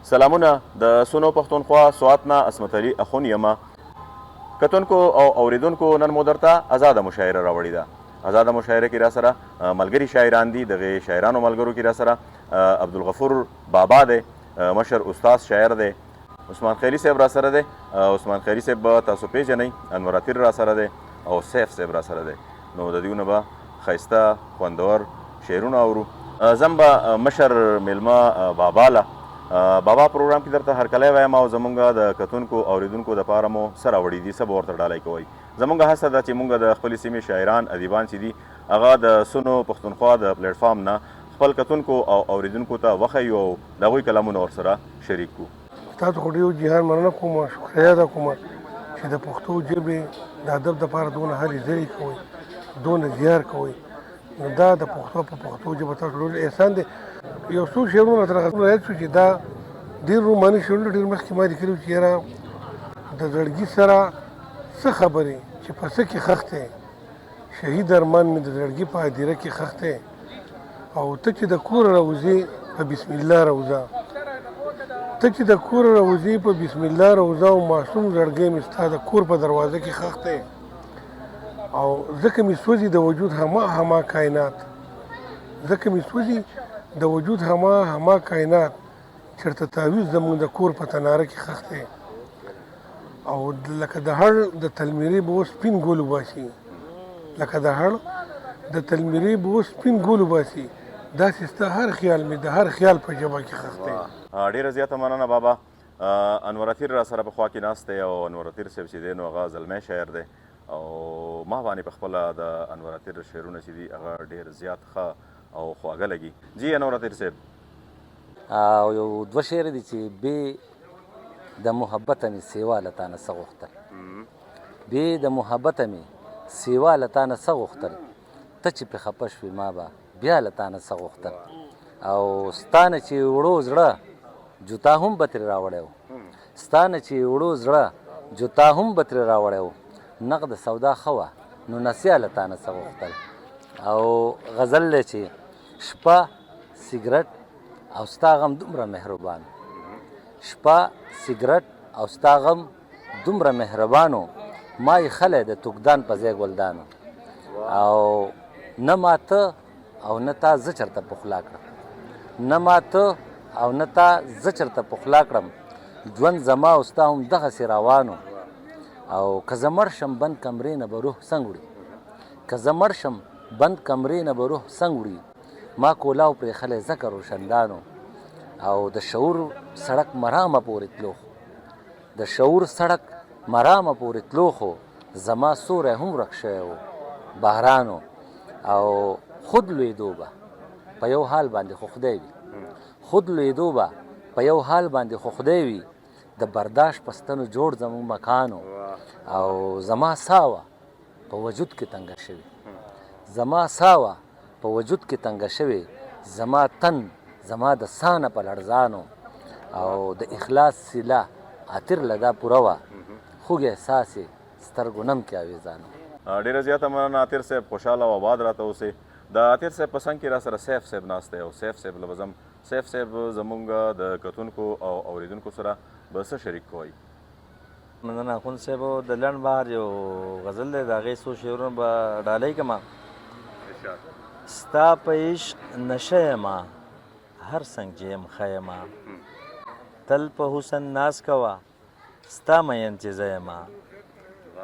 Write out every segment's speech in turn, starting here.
سلامونه د سونو پښتونخوا سوات نه عصمت علي اخون یمه. کتونکو او اوریدونکو نن مو درته ازاده مشاعره راوړې ده. ازاده مشاعره کې را سره ملګري شاعران دي. دغه شاعرانو ملګرو کې را سره عبدالغفور بابا دی، مشر استاد شاعر دی. عثمان خیري صاحب را سره دی. عثمان خیري صاحب به تاسو پیژنئ. انور عطیر را سره دی او سیف صاحب را سره دی. نو د دېونه به ښایسته خوندور شعرونه اورو. زم به مشر میلمه بابا له بابا پروګرام کې درته هرکلی وایم او زمونږ د کتونکو اوریدونکو دپاره مو څه راوړي دي، څه به ورته ډالۍ کوئ. زمونږ هڅه ده چې مونږ د خپلې سیمې شاعران ادیبان چې دي هغه د سونو پښتونخوا د پلیټفارم نه خپل کتونکو او اوریدونکو ته وښیو او د هغوی کلامونه ورسره شریک کړو. تاسو خو ډېر جهان مننه کوم، شکریه ده کوم چې د پښتو ژبې د ادب دپاره دونه هلې ځلې کوئ، دونه زیار کوئ. نو دا د پښتو په پښتو ژبه تاسو ډېر احسان دی. یو څو شعرونه درته یاد شو چې دا ډېر روماني شعرونه ډېر مخکې ما لیکلي وو چې یاره د زړګي سره څه خبرې چې په څه کې خښ دی، شهید ارمان مې د زړګي په هدیره کې خښ دی، او ته چې د کوره راوځې په بسم الله راوځه، ته چې د کوره راوځې په بسم الله راوځه، او معصوم زړګی مې ستا د کور په دروازه کې خښ دی، او ځکه مې سوځي د وجود هما کائنات، ځکه مې سوځي د وجود هما کائنات، چېرته تاویز زموږ د کور په تناره کې خښ دی، او لکه د هړ د تلمیرې به اوس سپین ګل وباسي، لکه د هړ د تلمیرې به اوس سپین ګل وباسي، داسې ستا هر خیال مې د هر خیال په ژبه کې خښ دی. ډېره زیاته مننه بابا. انور عطیر را سره په خوا کې ناست دی او انور عطیر صاحب چې دی نو هغه زلمی شاعر دی او ما باندې په خپله د انور عطیر شعرونه چې دي هغه ډېر زیات ښه او خواږه لګي. جی انور عطیر صاحب، او یو دوه شعر دي چې بې د محبته مې سیوا له تانه څه غوښتل، بې د محبته مې سیوا له تانه څه غوښتل، ته چې پې خفه شوې ما به بیا له تانه څه غوښتل، او ستا نه چې وړو زړه جوتا هم به ترې راوړی و، ستا نه چې وړو زړه جوتا هم به ترې راوړی و، نقد سودا ښه وه نو نسیا له تانه څه غوښتل. او غزل دی چې شپه سیګرټ او ستا غم دومره مهربان، شپه سیګرټ او ستا غم دومره مهربانو، ما یې خلی د توکدان په ځای ګلدانو، او نه ما ته او نه تا زه چېرته پخلا کړم، نه ما ته او نه تا زه چېرته پخلا کړم، ژوند زما او ستا هم دغسې روانو، او که زه مړ شم بند کمرې نه به روح څنګ وړي، که زه مړ شم بند کمرې نه به روح څنګ وړي، ما کولاو پرېښلی ځکه روشندانو، او د شعور سړک مرامه پورې تلو خو، د شعور سړک مرامه پورې تلو خو، زما سوری هم ورک شوی و بهرانو، او خود لویدو به په یو حال باندې خو خدای وي، خود لویدو به په یو حال باندې خو خدای وي، د برداشت په ستنو جوړ زموږ مکانو، او زما ساوه په وجود کې تنګه شوې، زما ساوه په وجود کې تنګه شوې، زما تن زما د سانه په لړزانو، او د اخلاص سیله عطر له دا پوره وه، خوږ احساس یې سترګو نم کې اویزانو. ډېره زیاته مننه عطر صاحب، خوشحاله او آباد راته اوسئ. د عطر صاحب په څنګ کې را سره سیف صاحب ناست دی او سیف صاحب له به ځم. سیف صاحب زمونږ د کتونکو او اوریدونکو سره به څه شریک کوئ؟ مننه اخوند صاحب. د لنډ بهر یو غزل دی، د هغې څو شعرونه به ډالۍ کړم. ستا په عشق نشه یمه هر څنګ چې یم ښه یمه، تل په حسن ناز کوه ستا مین چې زه یمه،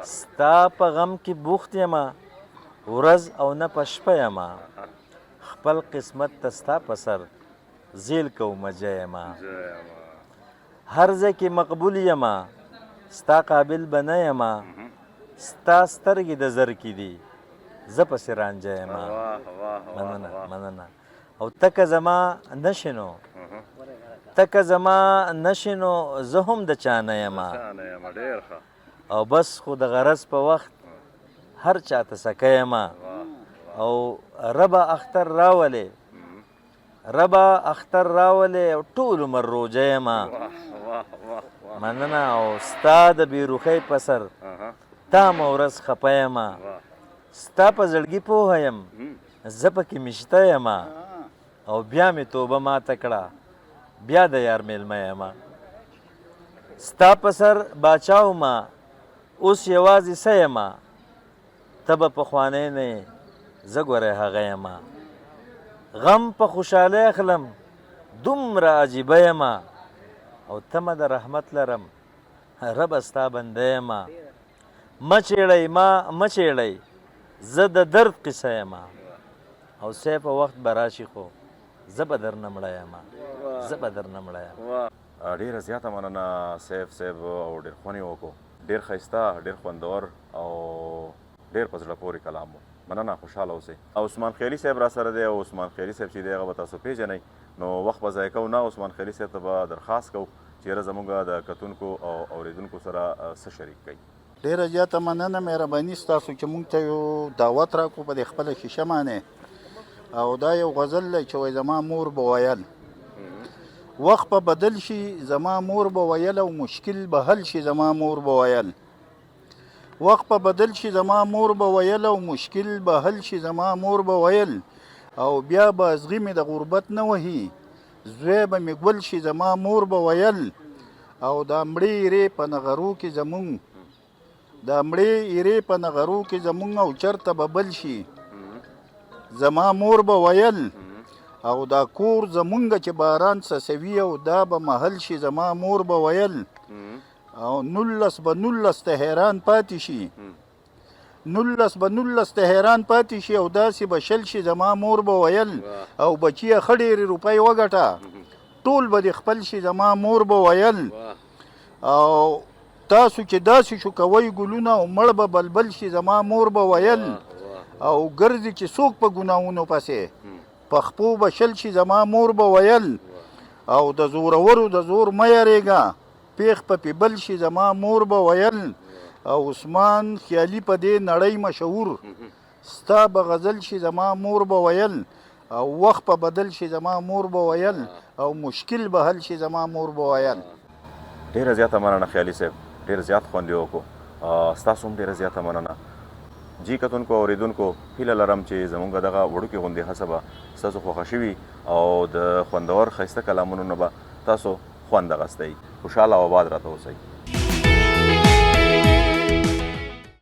ستا په غم کې بوخت یمه ورځ او نه په شپه یمه، خپل قسمت ته ستا په سر زیل کومه جه یمه، هر ځای کې مقبول یمه ستا قابل به نه یمه، ستا سترګې د زر کې دي زه پسې رانجه یمه. مننه مننه. او تکه زما نشنو، تکه زما نشنو زه هم د چا نه یمه، او بس خو د غرض په وخت هر چاته سکه یمه، او ربه اختر راولې، ربه اختر راولې او ټول عمر روجه یمه. مننه. او ستا د بېروخۍ په سر تامه ورځ خفه یمه، ستا په زړګي پوهه یم زه پکې مشته یمه، او بیا مې توبه ماته کړه بیا د یار میلمه یمه ستا په سر باچا ومه اوس یوازې څه یمه ته به پخوانی نه یې زه ګوره هغه یمه غم په خوشحالۍ اخلم دومره عجیبه یمه او تمه د رحمت لرم ربه ستا بنده یمه مه چیړئ ما مه چیړئ زه د درد قصه یمه او سی په وخت به راشي خو زه به درنه مړه یمه زه به درنه مړه یم ډیره زیاته مننه سیف صاحب او ډېر خوند یې وکړو ډېر ښایسته ډېر خوندور او ډېر په زړه پورې کلام و مننه خوشحاله اوسئ عثمان خیالي صاحب را سره دی او عثمان خیالي صاحب چې دی هغه به تاسو پیژنئ نو وخت به ضایع کوو نه عثمان خیالي صاحب ته به درخواست کوو چې یاره زموږ د کتونکو او اوریدونکو سره څه شریک کوي ډیره زیاته مننه مهرباني ستاسو چې موږ ته یو دعوت راکړو په دې خپله شیشه باندې او دا یو غزل دی چې وایي زما مور به ویل وخت به بدل شي زما مور به ویل او مشکل به حل شي زما مور به ویل وخت به بدل شي زما مور به ویل او مشکل به حل شي زما مور به ویل او بیا به ازغي مې د غربت نه وهي زوی به مې ګل شي زما مور به ویل او دا مړې ایرې په نغرو کې زمونږ دا مړې ایرې په نغرو کې زمونږ او چرته به بل شي زما مور به ویل او دا کور زمونږ چې باران سسوي او دا به محل شي زما مور به ویل او 19 به 19 ته حیران پاتې شي 19 به 19 ته حیران پاتې شي او داسې به شل شي زما مور به ویل او بچیه ښه ډېرې روپۍ وګټه ټول به دې خپل شي زما مور به ویل او تاسو چې داسې شو کوئ ګلونه او مړ به بلبل شي زما مور به ویل او ګرځي چې څوک په ګناهونو پسې پخپو به شل شي زما مور به ویل او د زورورو د زور مه یریږه پیښ په پیبل شي زما مور به ویل او عثمان خیالي په دې نړۍ مشهور ستا به غزل شي زما مور به ویل او وخت په بدل شي زما مور به ویل او مشکل به حل شي زما مور به ویل ډېره زیاته مننه خیالي صاحب ډېر زیات خوند یې وکړو ستاسو هم ډېره زیاته مننه جی کتونکو اوریدونکو هیله لرم چې زموږ دغه وړوکې غوندې هڅه به ستاسو خوښه شوي او د خوندور ښایسته کلامونو نه به تاسو خوند اخیستی خوشحاله او آباد راته اوسئ